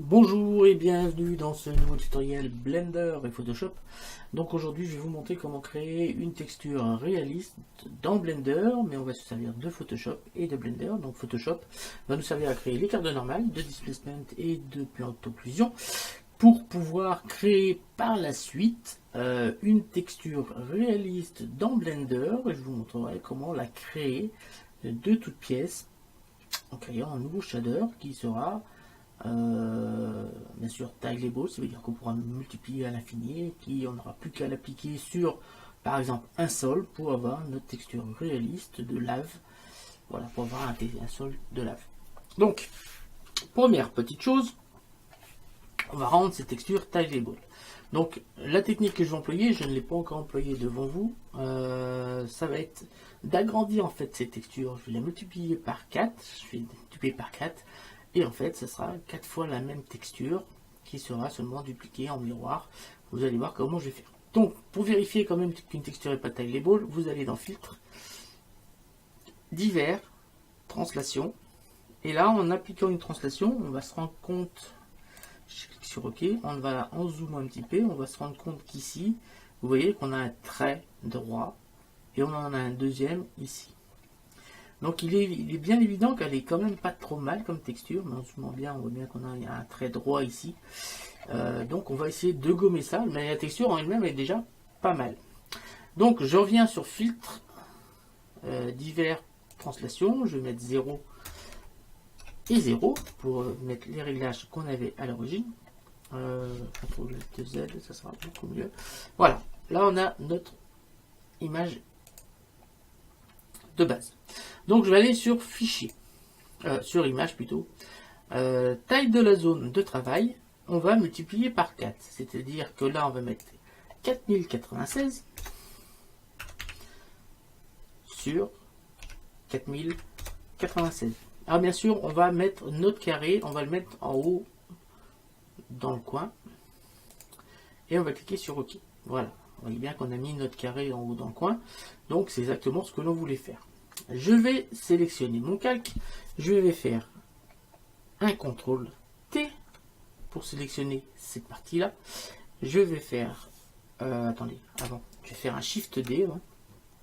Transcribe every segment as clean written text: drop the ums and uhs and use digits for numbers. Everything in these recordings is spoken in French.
Bonjour et bienvenue dans ce nouveau tutoriel Blender et Photoshop. Donc aujourd'hui je vais vous montrer comment créer une texture réaliste dans Blender, mais on va se servir de Photoshop et de Blender. Donc Photoshop va nous servir à créer les cartes de normales, de displacement et de plan d'occlusion pour pouvoir créer par la suite une texture réaliste dans Blender, et je vous montrerai comment la créer de toutes pièces en créant un nouveau shader qui sera bien sûr tileable, ça veut dire qu'on pourra multiplier à l'infini, et on n'aura plus qu'à l'appliquer sur par exemple un sol pour avoir notre texture réaliste de lave. Voilà, pour avoir un sol de lave. Donc, première petite chose, on va rendre ces textures tileable. Donc, la technique que je vais employer, je ne l'ai pas encore employée devant vous, ça va être d'agrandir en fait ces textures. Je vais la multiplier par 4, je vais multiplier par 4. Et en fait, ce sera 4 fois la même texture qui sera seulement dupliquée en miroir. Vous allez voir comment je vais faire. Donc, pour vérifier quand même qu'une texture n'est pas tileable, vous allez dans Filtre, Divers, Translation. Et là, en appliquant une translation, on va se rendre compte, je clique sur OK, on va en zoom un petit peu, on va se rendre compte qu'ici, vous voyez qu'on a un trait droit et on en a un deuxième ici. Donc il est bien évident qu'elle est quand même pas trop mal comme texture, mais en zoomant bien, on voit bien qu'on a un trait droit ici. Donc on va essayer de gommer ça, mais la texture en elle-même est déjà pas mal. Donc je reviens sur Filtre, Divers, Translation, je vais mettre 0 et 0 pour mettre les réglages qu'on avait à l'origine. CTRL Z, ça sera beaucoup mieux. Voilà, là on a notre image de base. Donc je vais aller sur Fichier, sur Image plutôt. Taille de la zone de travail, on va multiplier par 4. C'est-à-dire que là on va mettre 4096 sur 4096. Alors bien sûr, on va mettre notre carré, on va le mettre en haut dans le coin. Et on va cliquer sur OK. Voilà. Vous voyez bien qu'on a mis notre carré en haut dans le coin. Donc c'est exactement ce que l'on voulait faire. Je vais sélectionner mon calque. Je vais faire un CTRL T pour sélectionner cette partie-là. Je vais faire... attendez, avant. Je vais faire un Shift D.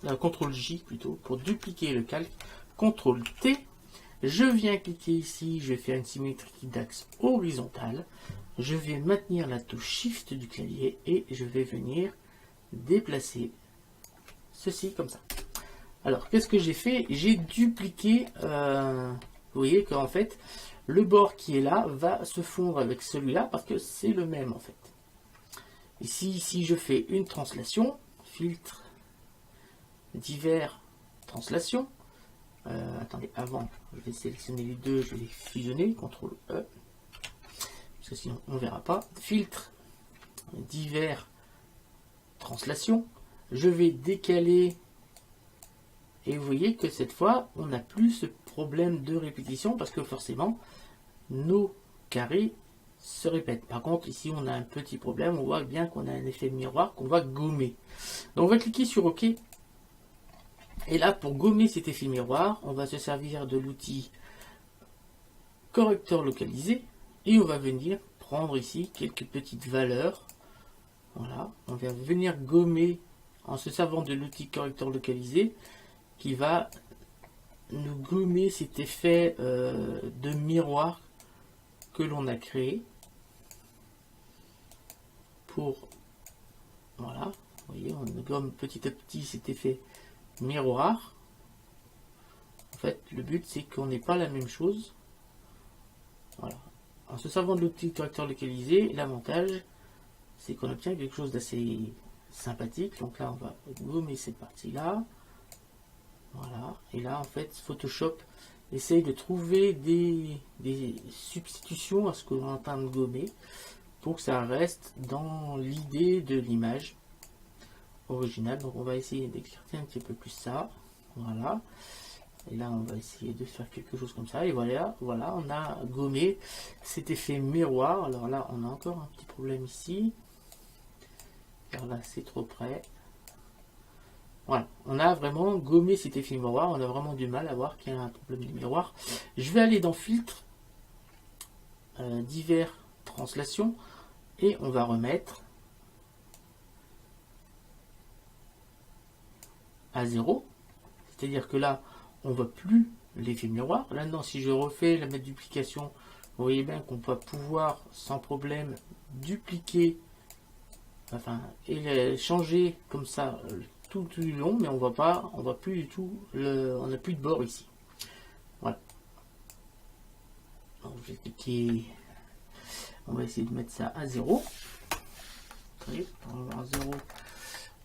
Un CTRL J plutôt pour dupliquer le calque. CTRL T. Je viens cliquer ici. Je vais faire une symétrie d'axe horizontale. Je vais maintenir la touche Shift du clavier et je vais venir déplacer ceci comme ça. Alors, qu'est-ce que j'ai fait? J'ai dupliqué, vous voyez qu'en fait, le bord qui est là va se fondre avec celui-là parce que c'est le même en fait. Ici, si je fais une translation, Filtre, Divers, Translation, attendez, avant, je vais sélectionner les deux, je vais les fusionner, CTRL E, parce que sinon on ne verra pas. Filtre, Divers, Translation, je vais décaler et vous voyez que cette fois on n'a plus ce problème de répétition parce que forcément nos carrés se répètent. Par contre ici on a un petit problème, on voit bien qu'on a un effet miroir qu'on va gommer. Donc on va cliquer sur OK et là pour gommer cet effet miroir on va se servir de l'outil correcteur localisé et on va venir prendre ici quelques petites valeurs. Voilà, on va venir gommer en se servant de l'outil correcteur localisé qui va nous gommer cet effet de miroir que l'on a créé pour, voilà, vous voyez, on gomme petit à petit cet effet miroir. En fait, le but c'est qu'on n'ait pas la même chose. Voilà, en se servant de l'outil correcteur localisé, l'avantage c'est qu'on obtient quelque chose d'assez sympathique. Donc là on va gommer cette partie là. Voilà, et là en fait Photoshop essaye de trouver des substitutions à ce que l'on est en train de gommer pour que ça reste dans l'idée de l'image originale. Donc on va essayer d'écarter un petit peu plus ça. Voilà, et là on va essayer de faire quelque chose comme ça et voilà, voilà, on a gommé cet effet miroir. Alors là on a encore un petit problème ici, car là c'est trop près. Voilà, on a vraiment gommé cet effet miroir, on a vraiment du mal à voir qu'il y a un problème de miroir. Je vais aller dans Filtre, Divers, translation et on va remettre à 0. C'est-à-dire que là, on ne voit plus l'effet miroir. Là-dedans, si je refais la mettre duplication, vous voyez bien qu'on peut pouvoir sans problème dupliquer, enfin, et changer comme ça tout du long, mais on voit pas, on voit plus du tout, on n'a plus de bord ici. Voilà. Donc, je vais cliquer, on va essayer de mettre ça à 0. Vous voyez, on va avoir 0,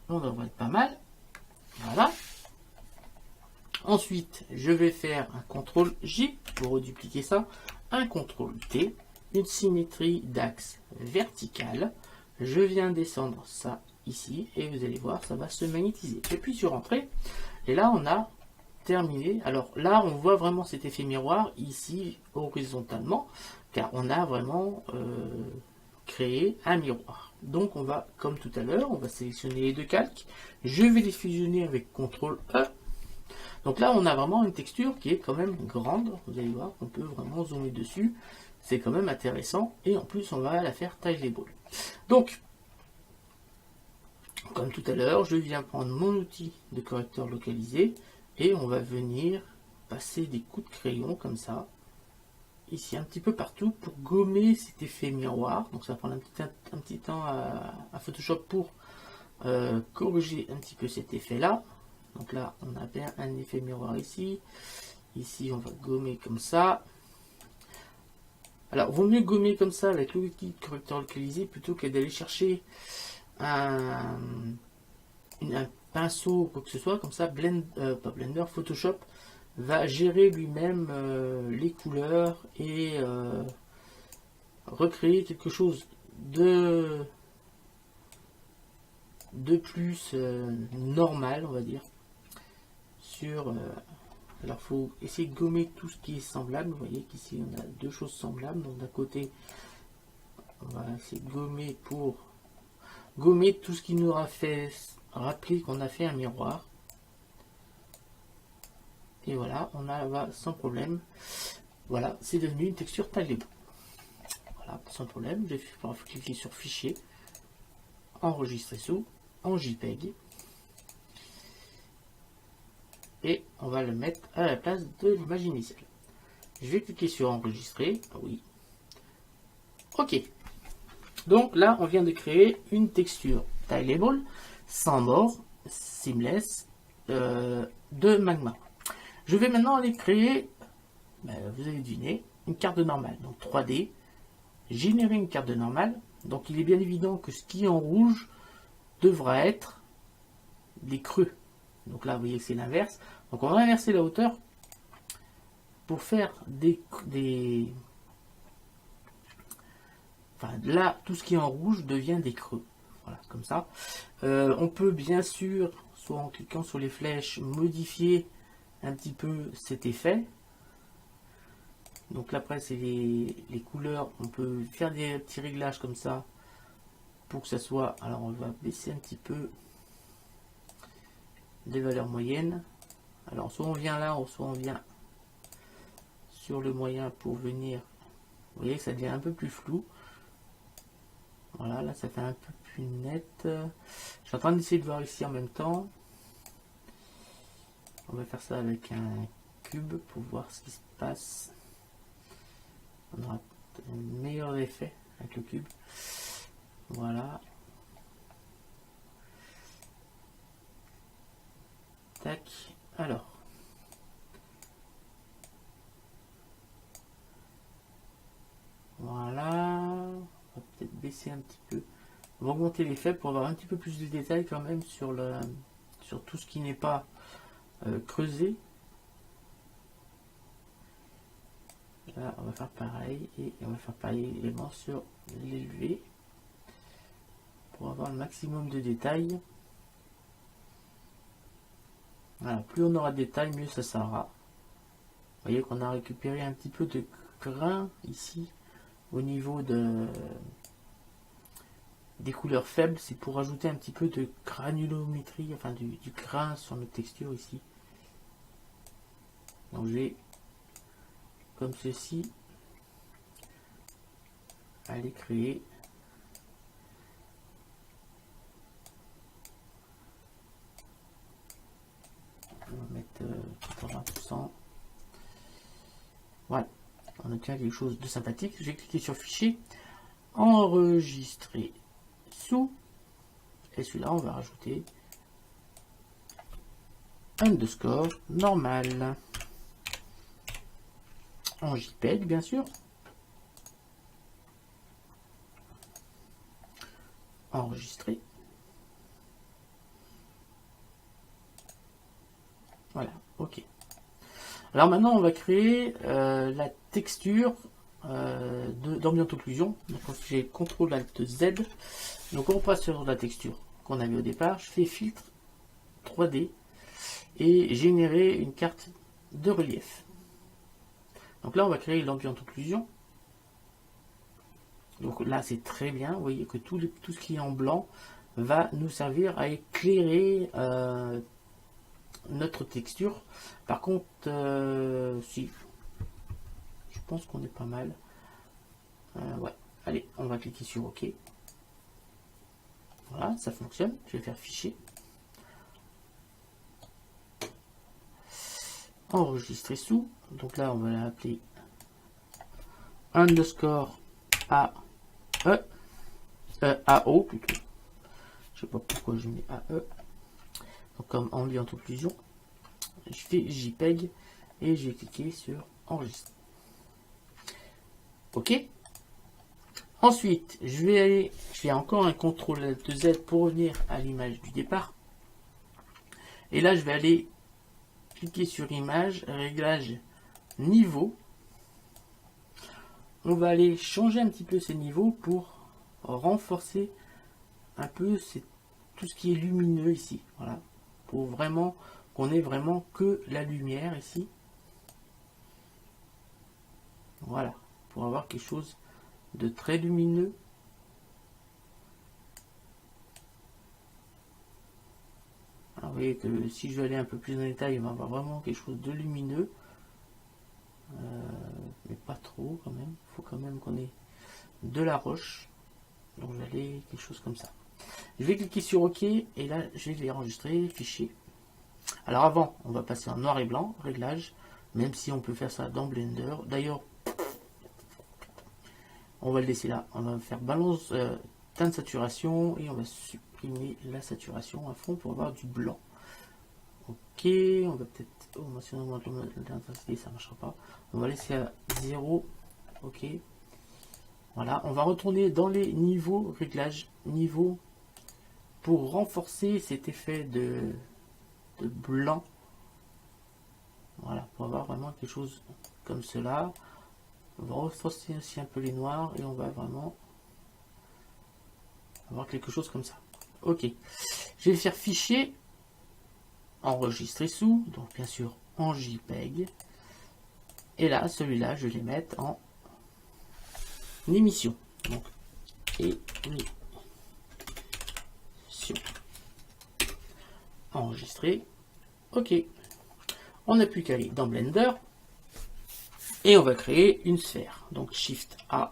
on devrait être pas mal. Voilà. Ensuite, je vais faire un CTRL J pour redupliquer ça, un CTRL T, une symétrie d'axe verticale. Je viens descendre ça ici et vous allez voir, ça va se magnétiser. J'appuie sur Entrée et là, on a terminé. Alors là, on voit vraiment cet effet miroir ici horizontalement, car on a vraiment créé un miroir. Donc, on va, comme tout à l'heure, on va sélectionner les deux calques. Je vais les fusionner avec CTRL E. Donc là, on a vraiment une texture qui est quand même grande. Vous allez voir qu'on peut vraiment zoomer dessus. C'est quand même intéressant. Et en plus, on va la faire taillable. Donc, comme tout à l'heure, je viens prendre mon outil de correcteur localisé. Et on va venir passer des coups de crayon comme ça. Ici, un petit peu partout pour gommer cet effet miroir. Donc ça prend un petit temps à Photoshop pour corriger un petit peu cet effet-là. Donc là, on a bien un effet miroir ici. Ici, on va gommer comme ça. Alors, vaut mieux gommer comme ça avec l'outil de correcteur localisé plutôt que d'aller chercher un pinceau ou quoi que ce soit. Comme ça, pas Blender, Photoshop va gérer lui-même les couleurs et recréer quelque chose de plus normal, on va dire. Alors, il faut essayer de gommer tout ce qui est semblable. Vous voyez qu'ici, on a deux choses semblables. Donc, d'un côté, on va essayer de gommer pour gommer tout ce qui nous aura fait rappeler qu'on a fait un miroir. Et voilà, on va sans problème. Voilà, c'est devenu une texture taillable. Voilà, sans problème. Je vais cliquer sur Fichier, Enregistrer sous, en JPEG. Et on va le mettre à la place de l'image initiale. Je vais cliquer sur Enregistrer. Oui. OK. Donc là, on vient de créer une texture taillable, sans bord, seamless, de magma. Je vais maintenant aller créer, vous avez deviné, une carte de normale. Donc 3D, générer une carte de normale. Donc il est bien évident que ce qui est en rouge devra être des creux. Donc là, vous voyez que c'est l'inverse. Donc on va inverser la hauteur pour faire enfin, là, tout ce qui est en rouge devient des creux. Voilà, comme ça. On peut bien sûr, soit en cliquant sur les flèches, modifier un petit peu cet effet. Donc là, après, c'est les couleurs. On peut faire des petits réglages comme ça pour que ça soit... Alors, on va baisser un petit peu des valeurs moyennes. Alors, soit on vient là, soit on vient sur le moyen pour venir... Vous voyez que ça devient un peu plus flou. Voilà, là, ça fait un peu plus net. Je suis en train d'essayer de voir ici en même temps. On va faire ça avec un cube pour voir ce qui se passe. On aura un meilleur effet avec le cube. Voilà. Tac. Alors. Voilà. On va peut-être baisser un petit peu. On va augmenter l'effet pour avoir un petit peu plus de détails quand même sur tout ce qui n'est pas creusé. Là, on va faire pareil et on va faire pareil également sur l'élevé pour avoir le maximum de détails. Voilà, plus on aura de détails, mieux ça sera. Vous voyez qu'on a récupéré un petit peu de grain ici au niveau des couleurs faibles. C'est pour ajouter un petit peu de granulométrie, enfin du grain sur notre texture ici. Donc je vais comme ceci aller créer on va mettre 80%. Voilà, on obtient quelque chose de sympathique. Je vais cliquer sur fichier, enregistrer sous, et celui-là on va rajouter underscore normal en JPEG bien sûr, enregistrer. Voilà, ok. Alors maintenant on va créer la texture d'Ambient Occlusion. Donc j'ai CTRL ALT Z. Donc on passe sur la texture qu'on avait au départ. Je fais filtre 3D et générer une carte de relief. Donc là on va créer l'Ambient Occlusion. Donc là c'est très bien. Vous voyez que tout ce qui est en blanc va nous servir à éclairer notre texture. Par contre, si je pense qu'on est pas mal. Ouais, allez, on va cliquer sur OK. Voilà, ça fonctionne. Je vais faire fichier, enregistrer sous. Donc là, on va l'appeler underscore AO plutôt. Je sais pas pourquoi je mets AE. Donc comme Ambient Occlusion, je fais JPEG et je vais cliquer sur enregistrer. Ok. Ensuite, je fais encore un CTRL ALT Z pour revenir à l'image du départ. Et là, je vais aller cliquer sur image, réglage niveau. On va aller changer un petit peu ces niveaux pour renforcer un peu tout ce qui est lumineux ici. Voilà. Pour vraiment qu'on ait vraiment que la lumière ici. Voilà. Pour avoir quelque chose de très lumineux. Alors, vous voyez que si je vais aller un peu plus en détail, on va avoir vraiment quelque chose de lumineux. Mais pas trop quand même. Il faut quand même qu'on ait de la roche. Donc je vais aller quelque chose comme ça. Je vais cliquer sur OK et là je vais les enregistrer, fichier. Alors avant, on va passer en noir et blanc, réglage, même si on peut faire ça dans Blender. D'ailleurs, on va le laisser là. On va faire balance teinte de saturation et on va supprimer la saturation à fond pour avoir du blanc. Ok, on va peut-être... Oh, si on augmente l'intensité, ça ne marchera pas. On va laisser à 0. Ok. Voilà, on va retourner dans les niveaux, réglages, niveau, pour renforcer cet effet de blanc. Voilà, pour avoir vraiment quelque chose comme cela. On va renforcer aussi un peu les noirs et on va vraiment avoir quelque chose comme ça. Ok, je vais faire fichier, enregistrer sous, donc bien sûr en JPEG. Et là, celui-là, je vais les mettre en émission. Donc, émission. Enregistrer. Ok. On n'a plus qu'à aller dans Blender. Et on va créer une sphère. Donc, Shift A,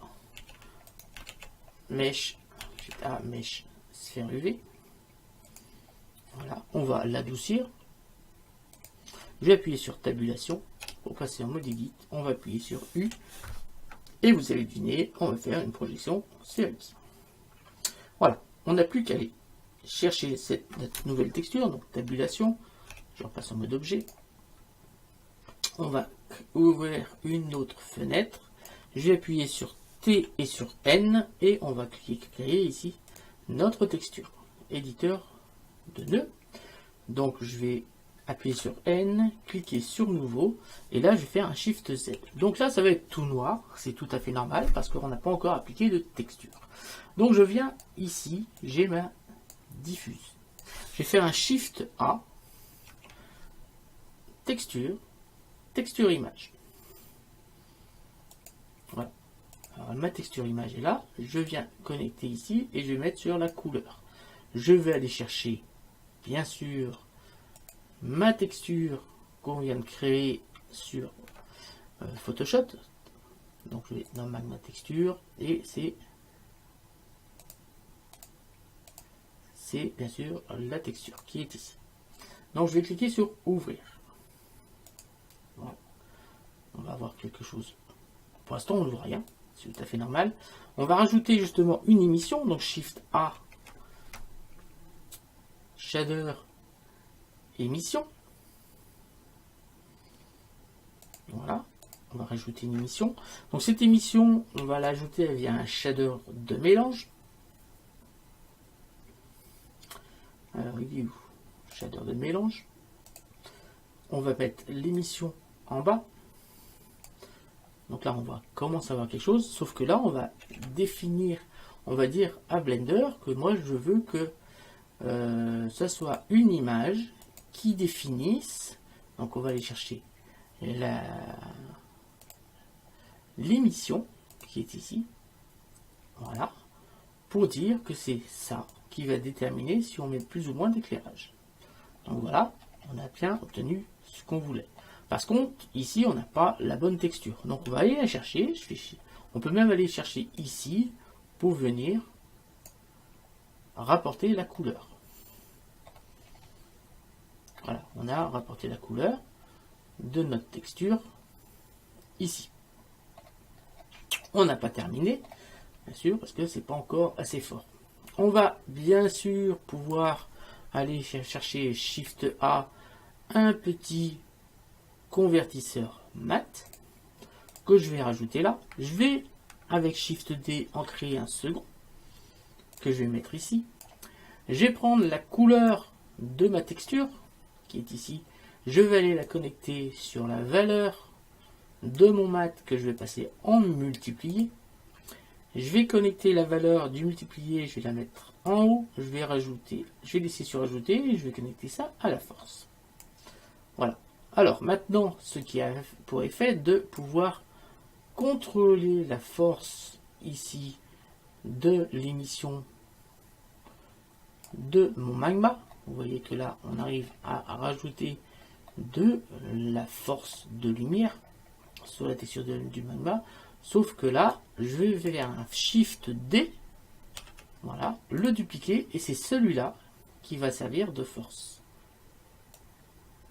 Mesh, Shift A, Mesh, sphère UV. Voilà. On va l'adoucir. Je vais appuyer sur tabulation pour passer en mode edit. On va appuyer sur U. Et vous allez deviner, on va faire une projection sphérique. Voilà, on n'a plus qu'à aller chercher notre nouvelle texture, donc tabulation. Je repasse en mode objet. On va ouvrir une autre fenêtre. Je vais appuyer sur T et sur N et on va créer ici notre texture. Éditeur de nœuds. Donc je vais appuyer sur N, cliquer sur nouveau, et là je vais faire un Shift Z. Donc là ça va être tout noir, c'est tout à fait normal parce qu'on n'a pas encore appliqué de texture. Donc je viens ici, j'ai ma diffuse. Je vais faire un Shift A, texture, texture image. Voilà. Alors, ma texture image est là, je viens connecter ici et je vais mettre sur la couleur. Je vais aller chercher, bien sûr, ma texture qu'on vient de créer sur Photoshop. Donc je vais dans Magma Texture et c'est bien sûr la texture qui est ici. Donc je vais cliquer sur ouvrir. Voilà. On va avoir quelque chose. Pour l'instant on ne voit rien, c'est tout à fait normal. On va rajouter justement une émission, donc Shift A, Shader, émission. Voilà, on va rajouter une émission. Donc cette émission, on va l'ajouter via un shader de mélange. Alors il est où? Shader de mélange. On va mettre l'émission en bas. Donc là on va commencer à voir quelque chose, sauf que là on va définir, on va dire à Blender que moi je veux que ça soit une image qui définisse. Donc on va aller chercher l'émission qui est ici, voilà, pour dire que c'est ça qui va déterminer si on met plus ou moins d'éclairage. Donc voilà, on a bien obtenu ce qu'on voulait. Par contre, ici, on n'a pas la bonne texture. Donc on va aller la chercher. On peut même aller chercher ici pour venir rapporter la couleur. Voilà, on a rapporté la couleur de notre texture ici. On n'a pas terminé, bien sûr, parce que c'est pas encore assez fort. On va bien sûr pouvoir aller chercher Shift A, un petit convertisseur mat que je vais rajouter là. Je vais avec Shift D en créer un second que je vais mettre ici. Je vais prendre la couleur de ma texture qui est ici. Je vais aller la connecter sur la valeur de mon mat que je vais passer en multiplié. Je vais connecter la valeur du multiplié, je vais la mettre en haut, je vais laisser sur ajouter et je vais connecter ça à la force. Voilà. Alors maintenant, ce qui a pour effet de pouvoir contrôler la force ici de l'émission de mon magma. Vous voyez que là, on arrive à rajouter de la force de lumière sur la texture du magma, sauf que là je vais faire un Shift D, voilà, le dupliquer, et c'est celui-là qui va servir de force.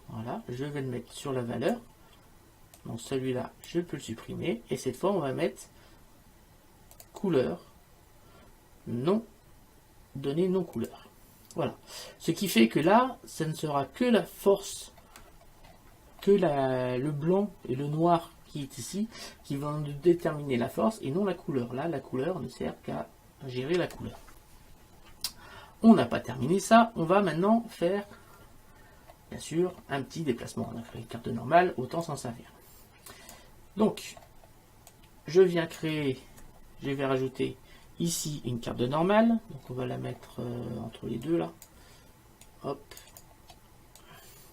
Voilà, je vais le mettre sur la valeur, donc celui-là je peux le supprimer, et cette fois on va mettre couleur non données non couleur. Voilà, ce qui fait que là ça ne sera que la force, que le blanc et le noir qui est ici, qui vont déterminer la force et non la couleur. Là, la couleur ne sert qu'à gérer la couleur. On n'a pas terminé ça. On va maintenant faire, bien sûr, un petit déplacement. On a créé une carte normale, autant s'en servir. Donc, je viens créer, je vais rajouter ici une carte de normale. Donc, on va la mettre entre les deux là. Hop.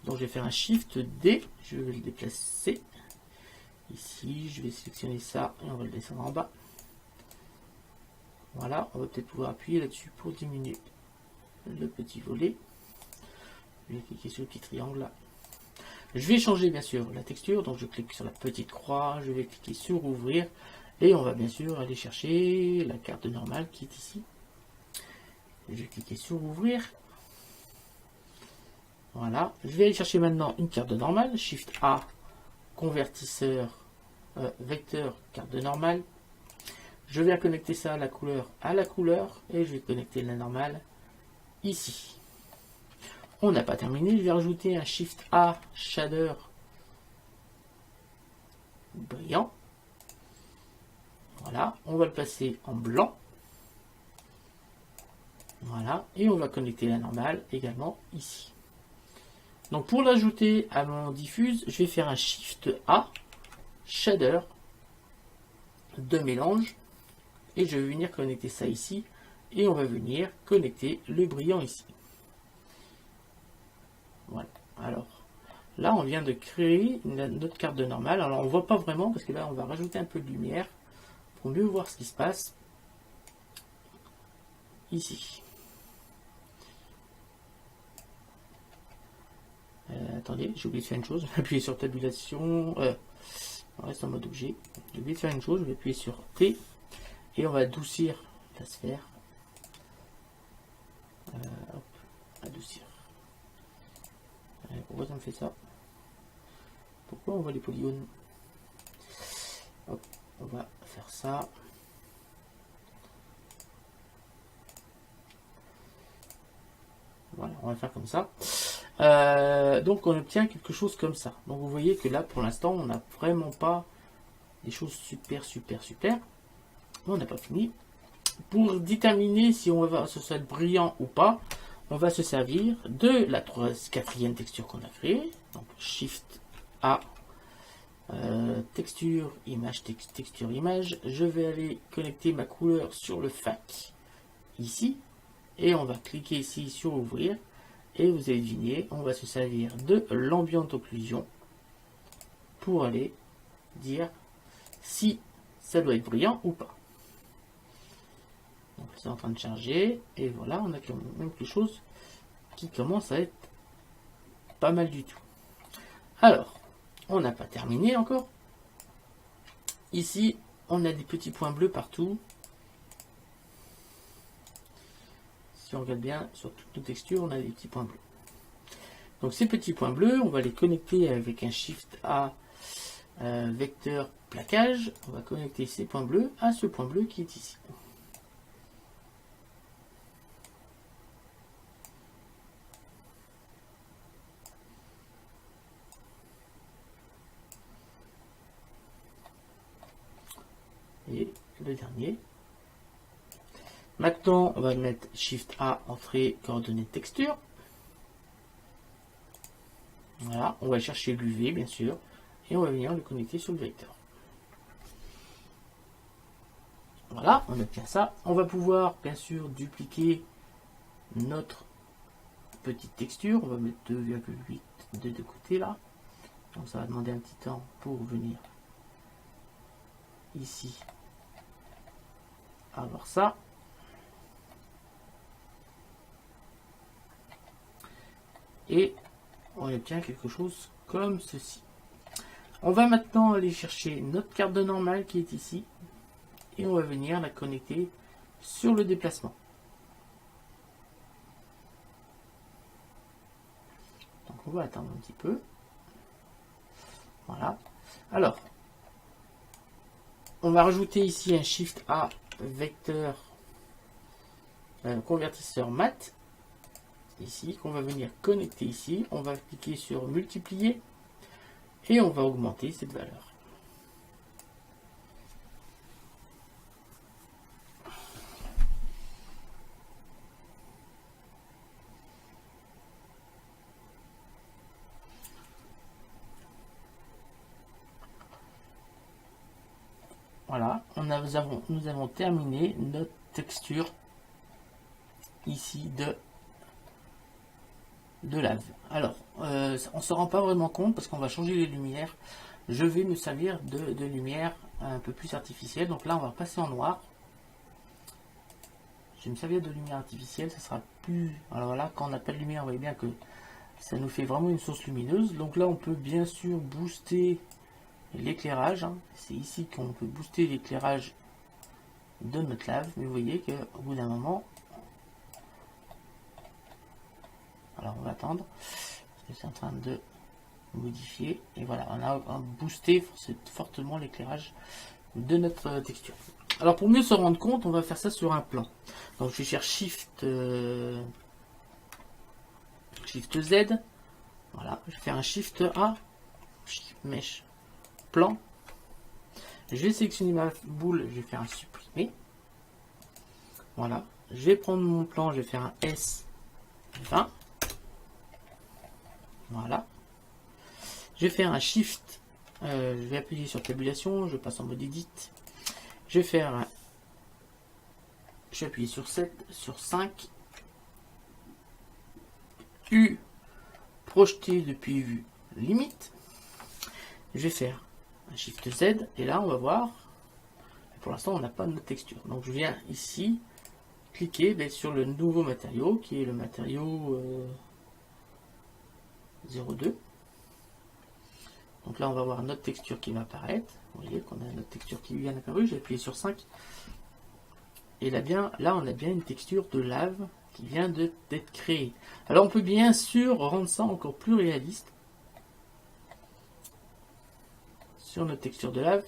Donc, je vais faire un Shift D. Je vais le déplacer. Ici, je vais sélectionner ça et on va le descendre en bas. Voilà, on va peut-être pouvoir appuyer là-dessus pour diminuer le petit volet. Je vais cliquer sur le petit triangle là. Je vais changer bien sûr la texture, donc je clique sur la petite croix, je vais cliquer sur ouvrir et on va bien sûr aller chercher la carte normale qui est ici. Je vais cliquer sur ouvrir. Voilà, je vais aller chercher maintenant une carte de normale, Shift A, convertisseur vecteur carte de normale. Je vais connecter ça à la couleur et je vais connecter la normale ici. On n'a pas terminé, je vais rajouter un Shift A shader brillant. Voilà, on va le passer en blanc. Voilà, et on va connecter la normale également ici. Donc pour l'ajouter à mon diffuse, je vais faire un Shift A shader de mélange et je vais venir connecter ça ici et on va venir connecter le brillant ici. Voilà, alors là on vient de créer notre carte de normale. Alors on voit pas vraiment parce que là on va rajouter un peu de lumière pour mieux voir ce qui se passe ici. Attendez, j'ai oublié de faire une chose, appuyer sur tabulation, On reste en mode objet. J'ai oublié de faire une chose, je vais appuyer sur T et on va adoucir la sphère. Hop, adoucir. Pourquoi ça me fait ça? Pourquoi on voit les polygones? Hop, on va faire ça. Voilà, on va faire comme ça. Donc on obtient quelque chose comme ça. Donc vous voyez que là pour l'instant on n'a vraiment pas des choses super. On n'a pas fini. Pour déterminer si on va se soit brillant ou pas, on va se servir de la quatrième texture qu'on a créée. Donc Shift A, texture image, texture image. Je vais aller connecter ma couleur sur le fac ici et on va cliquer ici sur ouvrir. Et vous avez deviné, on va se servir de l'ambient occlusion pour aller dire si ça doit être brillant ou pas. Donc c'est en train de charger et voilà, on a quand même quelque chose qui commence à être pas mal du tout. Alors, on n'a pas terminé encore. Ici, on a des petits points bleus partout. Si on regarde bien sur toutes nos textures, on a des petits points bleus. Donc ces petits points bleus, on va les connecter avec un Shift A vecteur plaquage. On va connecter ces points bleus à ce point bleu qui est ici. Et le dernier. Maintenant, on va mettre Shift A, entrée, coordonnées texture. Voilà, on va chercher l'UV bien sûr, et on va venir le connecter sur le vecteur. Voilà, on obtient ça. On va pouvoir bien sûr dupliquer notre petite texture. On va mettre 2,8 des deux côtés là. Donc ça va demander un petit temps pour venir ici avoir ça. Et on obtient quelque chose comme ceci. On va maintenant aller chercher notre carte de normale qui est ici et on va venir la connecter sur le déplacement. Donc on va attendre un petit peu. Voilà. Alors, on va rajouter ici un Shift A vecteur convertisseur mat. Ici, qu'on va venir connecter ici. On va cliquer sur multiplier et on va augmenter cette valeur. Voilà, nous avons terminé notre texture ici de lave. Alors, on ne se rend pas vraiment compte parce qu'on va changer les lumières. Je vais me servir de lumière un peu plus artificielle. Donc là, on va passer en noir. Je vais me servir de lumière artificielle, ça sera plus... Alors là, quand on n'a pas de lumière, on voit bien que ça nous fait vraiment une source lumineuse. Donc là, on peut bien sûr booster l'éclairage. Hein. C'est ici qu'on peut booster l'éclairage de notre lave. Mais vous voyez qu'au bout d'un moment... Alors on va attendre, parce que c'est en train de modifier. Et voilà, on a boosté fortement l'éclairage de notre texture. Alors pour mieux se rendre compte, on va faire ça sur un plan. Donc je vais faire Shift Z. Voilà, je vais faire un Shift A, Shift Mesh, plan. Je vais sélectionner ma boule, je vais faire un supprimer. Voilà, je vais prendre mon plan, je vais faire un S20. Voilà. Je vais faire un Shift. Je vais appuyer sur tabulation. Je passe en mode Edit. Je vais faire un... Je vais appuyer sur 7, sur 5. U. Projeter depuis vue limite. Je vais faire un Shift Z. Et là, on va voir. Pour l'instant, on n'a pas de notre texture. Donc, je viens ici. Cliquer sur le nouveau matériau. Qui est le matériau... 02. Donc là, on va voir notre texture qui va apparaître. Vous voyez qu'on a notre texture qui vient d'apparu. J'ai appuyé sur 5. Et là, on a bien une texture de lave qui vient d'être créée. Alors, on peut bien sûr rendre ça encore plus réaliste sur notre texture de lave.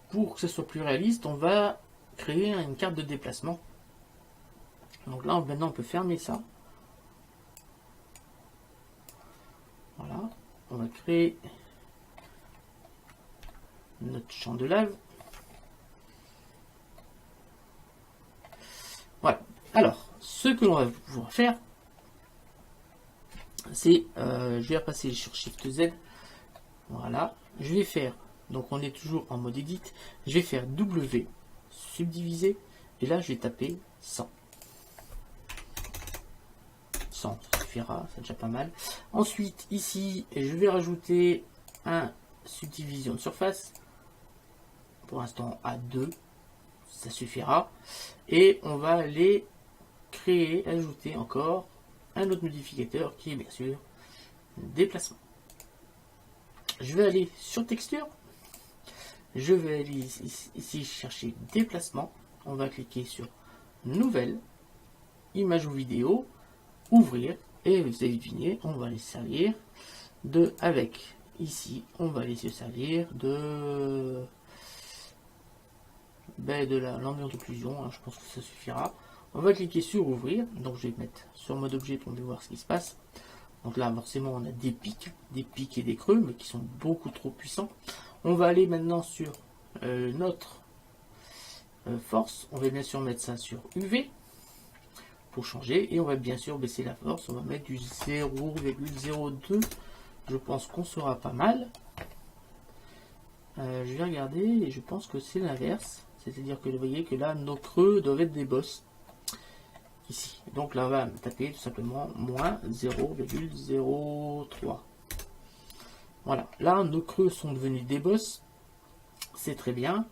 Pour que ce soit plus réaliste, on va créer une carte de déplacement. Donc là, maintenant, on peut fermer ça. Voilà. On va créer notre champ de lave. Voilà. Alors, ce que l'on va pouvoir faire, c'est, je vais repasser sur Shift Z. Voilà. Je vais faire, donc on est toujours en mode edit. Je vais faire W, subdiviser, et là je vais taper 100. 100, ça suffira, c'est déjà pas mal. Ensuite, ici, je vais rajouter un subdivision de surface. Pour l'instant, à 2, ça suffira. Et on va aller créer, ajouter encore un autre modificateur qui est bien sûr déplacement. Je vais aller sur texture. Je vais aller ici chercher déplacement. On va cliquer sur nouvelle, image ou vidéo, ouvrir. Et vous avez deviné, on va les servir de avec. Ici, on va aller se servir de l'ambiance d'occlusion. Hein, je pense que ça suffira. On va cliquer sur ouvrir. Donc je vais mettre sur mode objet pour voir ce qui se passe. Donc là, forcément, on a des pics et des creux, mais qui sont beaucoup trop puissants. On va aller maintenant sur notre force. On va bien sûr mettre ça sur UV pour changer. Et on va bien sûr baisser la force. On va mettre du 0,02. Je pense qu'on sera pas mal. Je vais regarder et je pense que c'est l'inverse. C'est-à-dire que vous voyez que là, nos creux doivent être des bosses. Ici. Donc là, on va taper tout simplement moins 0,03. Voilà. Là, nos creux sont devenus des bosses. C'est très bien.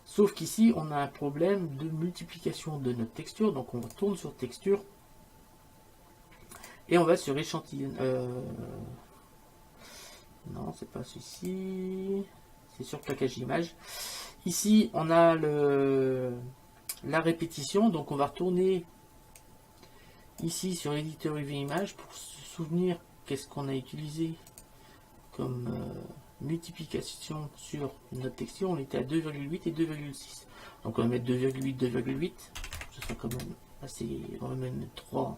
Sauf qu'ici, on a un problème de multiplication de notre texture. Donc, on retourne sur texture. Et on va sur échantillon. Non, c'est pas celui-ci. C'est sur plaquage d'image. Ici, on a la répétition. Donc, on va retourner ici sur l'éditeur UV Image pour se souvenir qu'est-ce qu'on a utilisé comme multiplication sur notre texture. On était à 2,8 et 2,6. Donc on va mettre 2,8, 2,8. Ce sera quand même assez. On va mettre 3.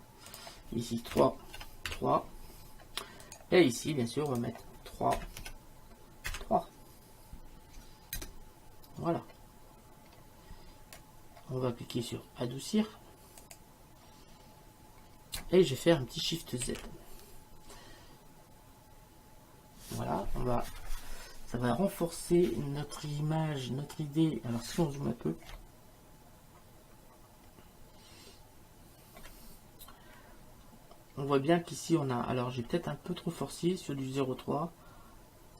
Ici 3, 3. Et ici, bien sûr, on va mettre 3, 3. Voilà. On va cliquer sur adoucir. Et je vais faire un petit Shift Z. Voilà, ça va renforcer notre image, notre idée. Alors si on zoome un peu, on voit bien qu'ici on a, alors j'ai peut-être un peu trop forcé sur du 0,3.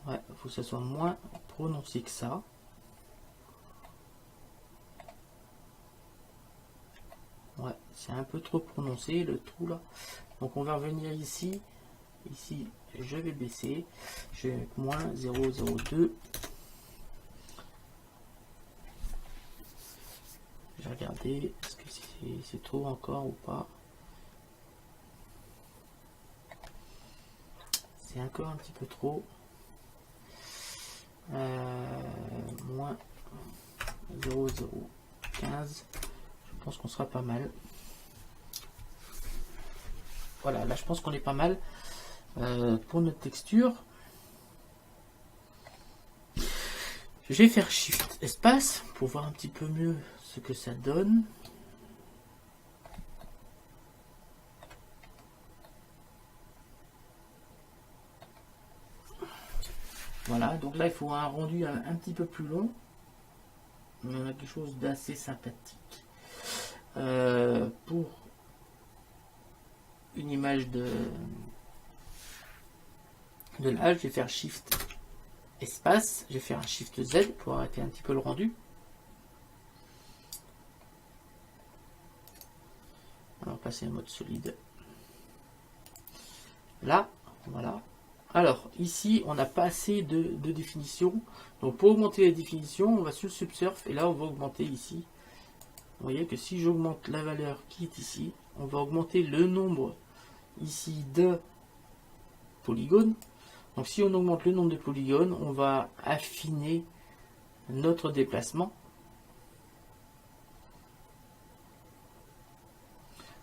Ouais, il faut que ça soit moins prononcé que ça. Ouais, c'est un peu trop prononcé le trou là. Donc on va revenir ici. Ici, je vais baisser. Je vais mettre moins 0,02. Je vais regarder. Est-ce que c'est trop encore ou pas? C'est encore un petit peu trop. Moins 0,015. Je pense qu'on sera pas mal. Voilà, là je pense qu'on est pas mal. Pour notre texture, je vais faire Shift Espace pour voir un petit peu mieux ce que ça donne. Voilà, donc là il faut un rendu un petit peu plus long, mais on a quelque chose d'assez sympathique. Pour une image de là, je vais faire Shift Espace, je vais faire un Shift Z pour arrêter un petit peu le rendu. On va passer en mode solide. Là, voilà. Alors, ici, on n'a pas assez de définition. Donc, pour augmenter la définition, on va sur Subsurf et là, on va augmenter ici. Vous voyez que si j'augmente la valeur qui est ici, on va augmenter le nombre ici de polygones. Donc, si on augmente le nombre de polygones, on va affiner notre déplacement.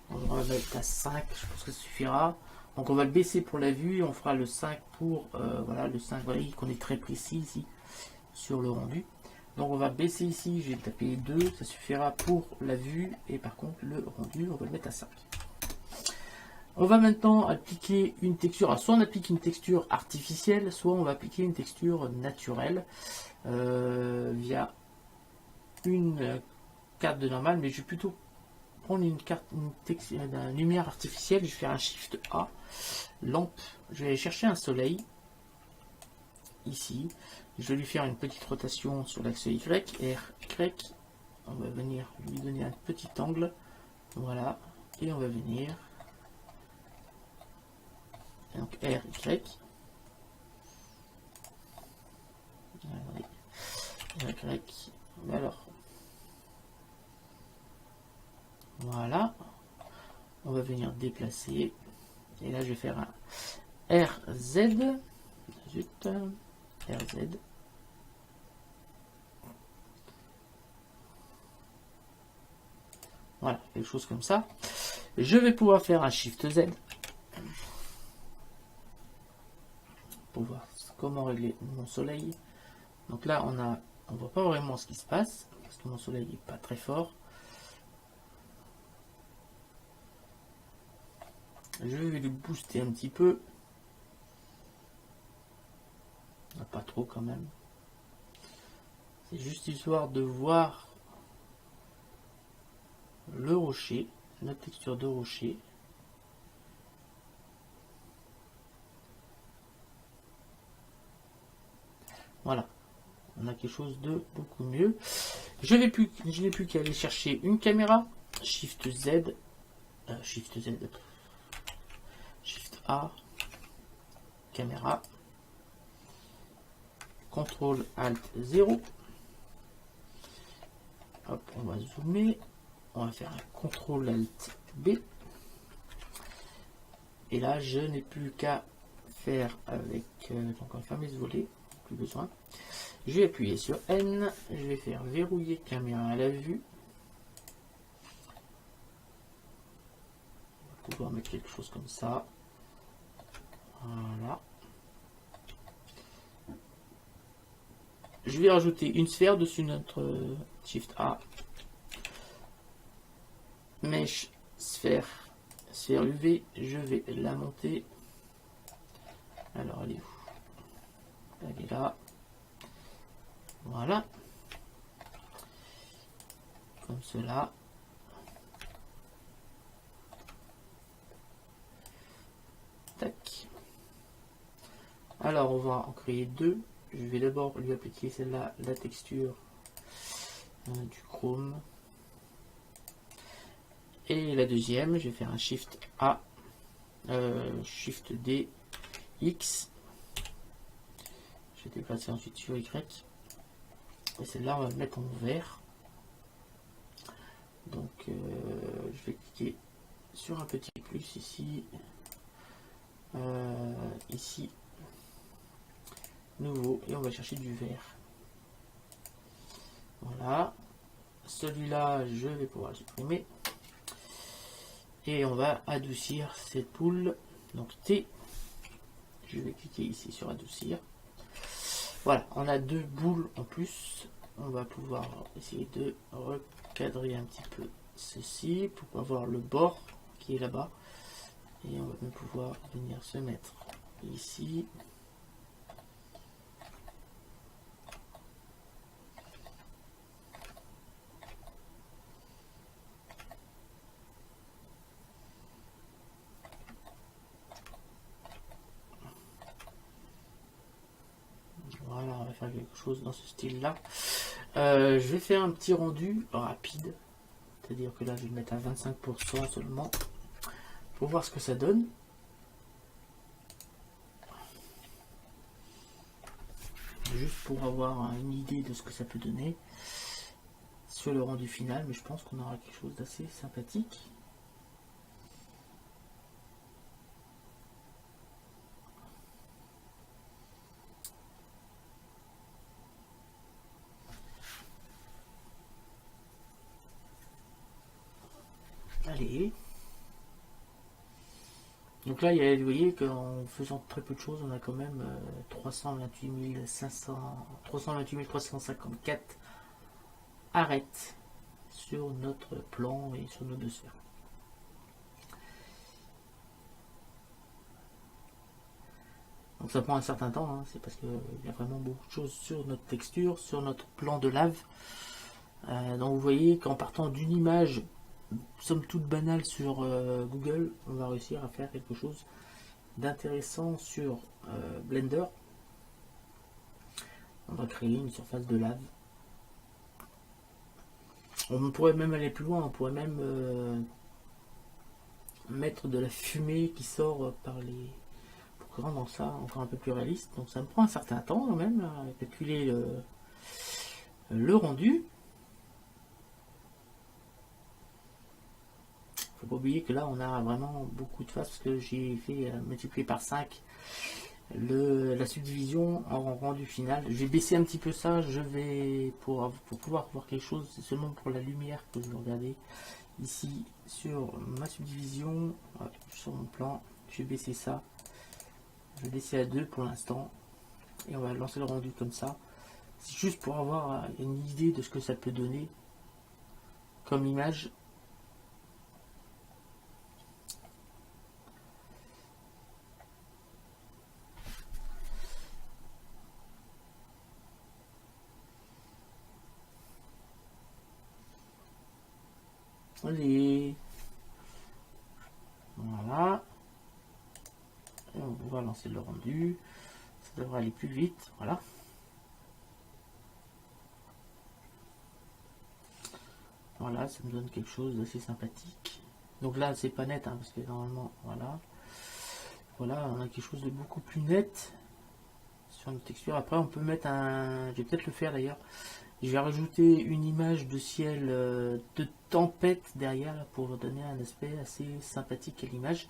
On va mettre à 5, je pense que ça suffira. Donc on va le baisser pour la vue, on fera le 5 pour, voilà, le 5, voilà, qu'on est très précis ici sur le rendu. Donc on va baisser ici, je vais taper 2, ça suffira pour la vue, et par contre le rendu, on va le mettre à 5. On va maintenant appliquer une texture, alors soit on applique une texture artificielle, soit on va appliquer une texture naturelle via une carte de normal, mais je vais plutôt prendre une lumière artificielle, je vais faire un Shift A, lampe, je vais aller chercher un soleil, ici, je vais lui faire une petite rotation sur l'axe Y, Y, on va venir lui donner un petit angle, voilà, et on va venir, donc Y, alors, voilà, on va venir déplacer, et là je vais faire un RZ, zut, RZ, voilà, quelque chose comme ça. Je vais pouvoir faire un Shift Z pour voir comment régler mon soleil. Donc là on voit pas vraiment ce qui se passe parce que mon soleil n'est pas très fort. Je vais le booster un petit peu, pas trop quand même. C'est juste histoire de voir le rocher, la texture de rocher. Voilà, on a quelque chose de beaucoup mieux. Je n'ai plus qu'à aller chercher une caméra, Shift Z, Shift Z, Shift A, caméra, CTRL ALT 0. Hop, on va zoomer, on va faire un CTRL ALT B. Et là, je n'ai plus qu'à faire avec, donc on va fermer ce volet, plus besoin. Je vais appuyer sur N, je vais faire verrouiller caméra à la vue. On va pouvoir mettre quelque chose comme ça. Voilà. Je vais rajouter une sphère dessus notre Shift A. Mèche, sphère UV. Je vais la monter. Alors, elle est où? Elle est là. Voilà. Comme cela. Tac. Alors, on va en créer deux. Je vais d'abord lui appliquer celle-là, la texture du chrome. Et la deuxième, je vais faire un Shift A, Shift D, X. Je vais déplacer ensuite sur Y. Et celle-là, on va mettre en vert. Donc, je vais cliquer sur un petit plus ici. Ici. Nouveau. Et on va chercher du vert. Voilà. Celui-là, je vais pouvoir le supprimer. Et on va adoucir cette boule. Donc T. Je vais cliquer ici sur adoucir. Voilà, on a deux boules en plus. On va pouvoir essayer de recadrer un petit peu ceci pour avoir le bord qui est là-bas. Et on va même pouvoir venir se mettre ici. Voilà, on va faire quelque chose dans ce style-là. Je vais faire un petit rendu rapide. C'est-à-dire que là, je vais le mettre à 25% seulement. Pour voir ce que ça donne. juste pour avoir une idée de ce que ça peut donner sur le rendu final, mais je pense qu'on aura quelque chose d'assez sympathique. Allez. Donc là, vous voyez qu'en faisant très peu de choses, on a quand même 328 354 arêtes sur notre plan et sur nos deux sphères. Donc ça prend un certain temps, hein, c'est parce qu'il y a vraiment beaucoup de choses sur notre texture, sur notre plan de lave. Donc vous voyez qu'en partant d'une image somme toute banale sur Google, on va réussir à faire quelque chose d'intéressant sur Blender. On va créer une surface de lave. On pourrait même aller plus loin, on pourrait même mettre de la fumée qui sort par les... pour rendre ça encore un peu plus réaliste. Donc ça me prend un certain temps quand même à calculer le rendu. Faut pas oublier que là on a vraiment beaucoup de faces parce que j'ai fait multiplier par 5 la subdivision en rendu final. Je vais baisser un petit peu ça, je vais pour pouvoir voir quelque chose, c'est seulement pour la lumière que je vais regarder ici sur ma subdivision, sur mon plan. Je vais baisser ça, je vais baisser à 2 pour l'instant et on va lancer le rendu comme ça. C'est juste pour avoir une idée de ce que ça peut donner comme image. Allez, voilà, et on va lancer le rendu, ça devrait aller plus vite, voilà. Voilà, ça me donne quelque chose d'assez sympathique. Donc là c'est pas net, hein, parce que normalement, voilà, on a quelque chose de beaucoup plus net sur une texture. Après on peut mettre un, je vais peut-être le faire d'ailleurs, je vais rajouter une image de ciel de tempête derrière là, pour donner un aspect assez sympathique à l'image.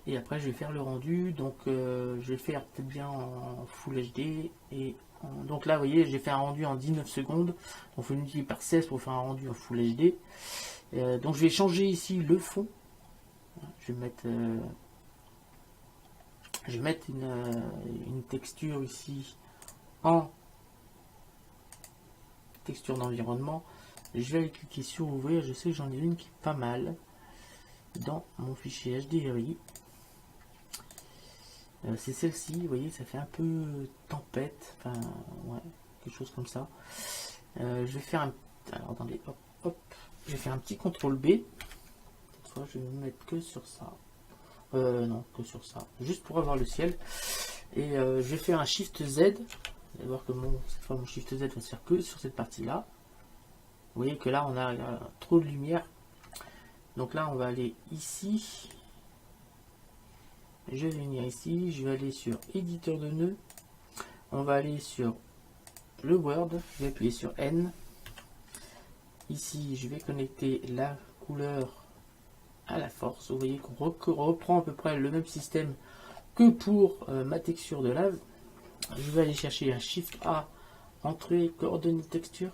Et après je vais faire le rendu, donc je vais faire peut-être bien en Full HD. Et donc là vous voyez j'ai fait un rendu en 19 secondes, on fait multiplier par 16 pour faire un rendu en Full HD. Donc je vais changer ici le fond, je vais mettre une texture ici en texture d'environnement. Je vais aller cliquer sur ouvrir, je sais que j'en ai une qui est pas mal dans mon fichier HDRI. C'est celle-ci, vous voyez, ça fait un peu tempête, enfin ouais, quelque chose comme ça. Je vais faire un, alors attendez, hop, hop, je vais faire un petit CTRL B. Cette fois, je vais me mettre que sur ça. Non, que sur ça, juste pour avoir le ciel. Et je vais faire un Shift Z. Vous allez voir que cette fois mon Shift Z va se faire que sur cette partie-là. Vous voyez que là, on a trop de lumière. Donc là, on va aller ici. Je vais venir ici. Je vais aller sur éditeur de nœuds. On va aller sur le Word. Je vais appuyer sur N. Ici, je vais connecter la couleur à la force. Vous voyez qu'on reprend à peu près le même système que pour ma texture de lave. Je vais aller chercher un Shift A, entrée, coordonnées texture.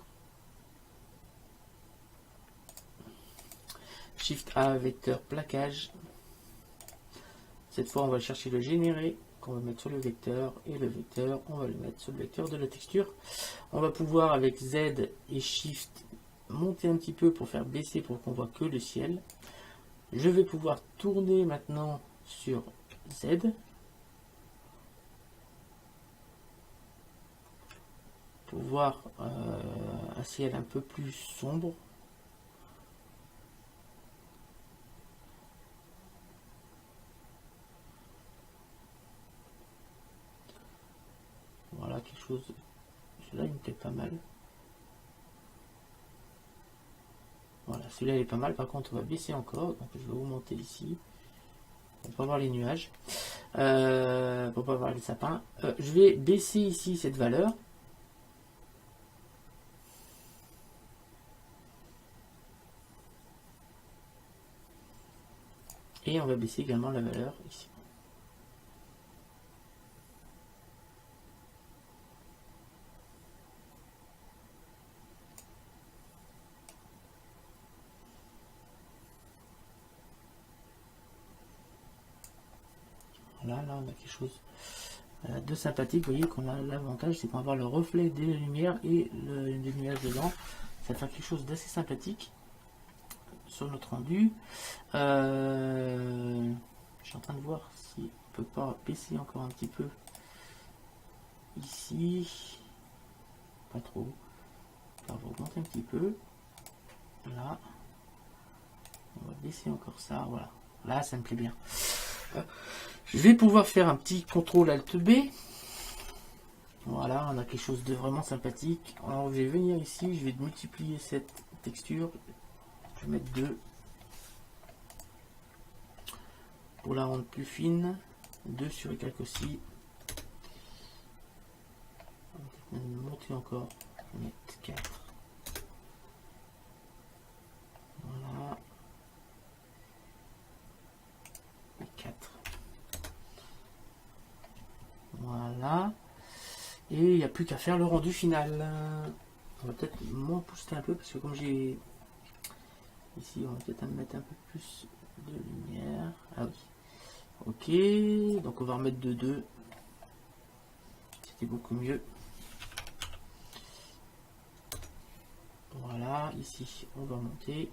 Shift A, vecteur, plaquage. Cette fois, on va chercher le générer, qu'on va mettre sur le vecteur, et le vecteur, on va le mettre sur le vecteur de la texture. On va pouvoir, avec Z et Shift, monter un petit peu pour faire baisser, pour qu'on voit que le ciel. Je vais pouvoir tourner maintenant sur Z. Pour voir un ciel un peu plus sombre. Voilà, quelque chose. Celui-là, il me plaît pas mal. Voilà, celui-là, il est pas mal. Par contre, on va baisser encore. Donc, je vais augmenter ici. Pour pas voir les nuages. Pour pas voir les sapins. Je vais baisser ici cette valeur. Et on va baisser également la valeur ici. Voilà, là on a quelque chose de sympathique. Vous voyez qu'on a l'avantage, c'est qu'on va avoir le reflet des lumières et des nuages dedans. Ça va faire quelque chose d'assez sympathique sur notre rendu. Je suis en train de voir si on peut pas baisser encore un petit peu ici. Pas trop. On va augmenter un petit peu. Là. On va baisser encore ça. Voilà. Là, ça me plaît bien. Je vais pouvoir faire un petit CTRL ALT B. Voilà, on a quelque chose de vraiment sympathique. Alors, je vais venir ici, je vais multiplier cette texture. Je vais mettre 2 pour la rendre plus fine. 2 sur les calques aussi. On va monter encore. Je vais mettre 4. Voilà. Et 4. Voilà. Et il n'y a plus qu'à faire le rendu final. On va peut-être moins booster un peu parce que comme j'ai ici, on va peut-être mettre un peu plus de lumière. Ah oui. Ok. Donc on va remettre de 2. C'était beaucoup mieux. Voilà. Ici, on va monter.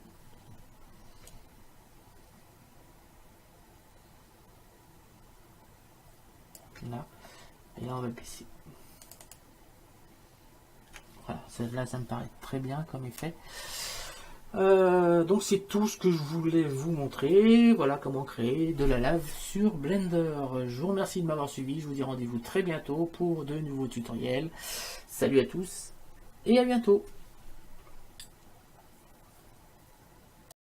Là. Et là, on va baisser. Voilà, là ça me paraît très bien comme effet. Donc c'est tout ce que je voulais vous montrer. Voilà comment créer de la lave sur Blender. Je vous remercie de m'avoir suivi. Je vous dis rendez-vous très bientôt pour de nouveaux tutoriels. Salut à tous et à bientôt.